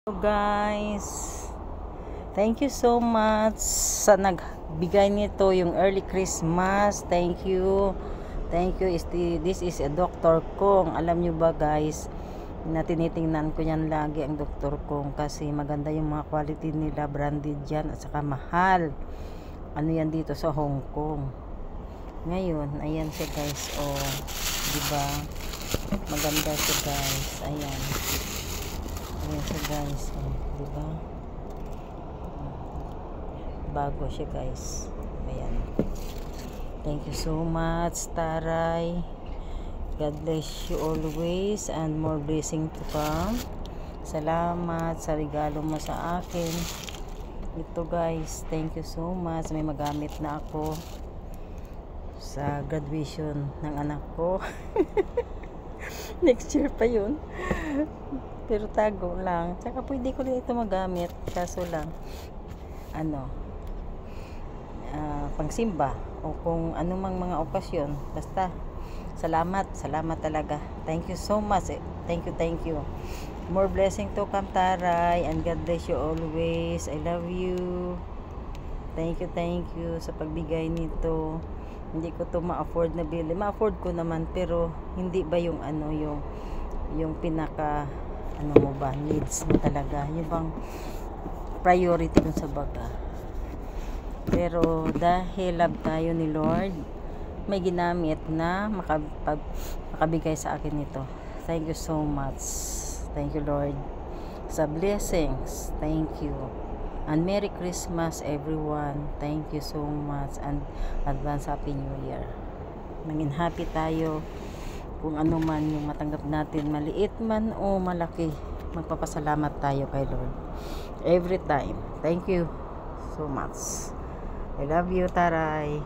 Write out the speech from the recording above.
So guys, thank you so much sa nagbigay nito yung early Christmas. Thank you. Thank you. This is a Dr. Kong. Alam nyo ba guys, na tinitingnan ko yan lagi ang Dr. Kong kasi maganda yung mga quality nila, branded yan at saka mahal. Ano yan dito sa Hong Kong. Ngayon, ayan siya guys. Oh, diba? Maganda siya guys. Ayan. Ayan siya guys. Oh, diba? Bago siya guys. Ayan. Thank you so much, Taray. God bless you always and more blessing to come. Salamat sa regalo mo sa akin. Ito guys, thank you so much. May magamit na ako sa graduation ng anak ko. Next year pa yun. Pero tago lang. Tsaka pwede ko rin ito magamit. Kaso lang, pangsimba o kung anumang mga okasyon. Basta, salamat talaga. Thank you so much. Thank you. More blessing to come, Taray, and God bless you always. I love you. Thank you sa pagbigay nito. Hindi ko to ma-afford na bili. Ma-afford ko naman pero hindi ba yung yung pinaka mo ba needs mo talaga. Yung bang priority dun sa baga. Pero dahil love tayo ni Lord, may ginamit na makabigay sa akin nito. Thank you so much. Thank you Lord sa blessings. Thank you. And Merry Christmas everyone. Thank you so much and advance Happy New Year. Maging happy tayo kung ano man yung matanggap natin, maliit man o malaki. Magpapasalamat tayo kay Lord every time. Thank you so much. I love you, Taray.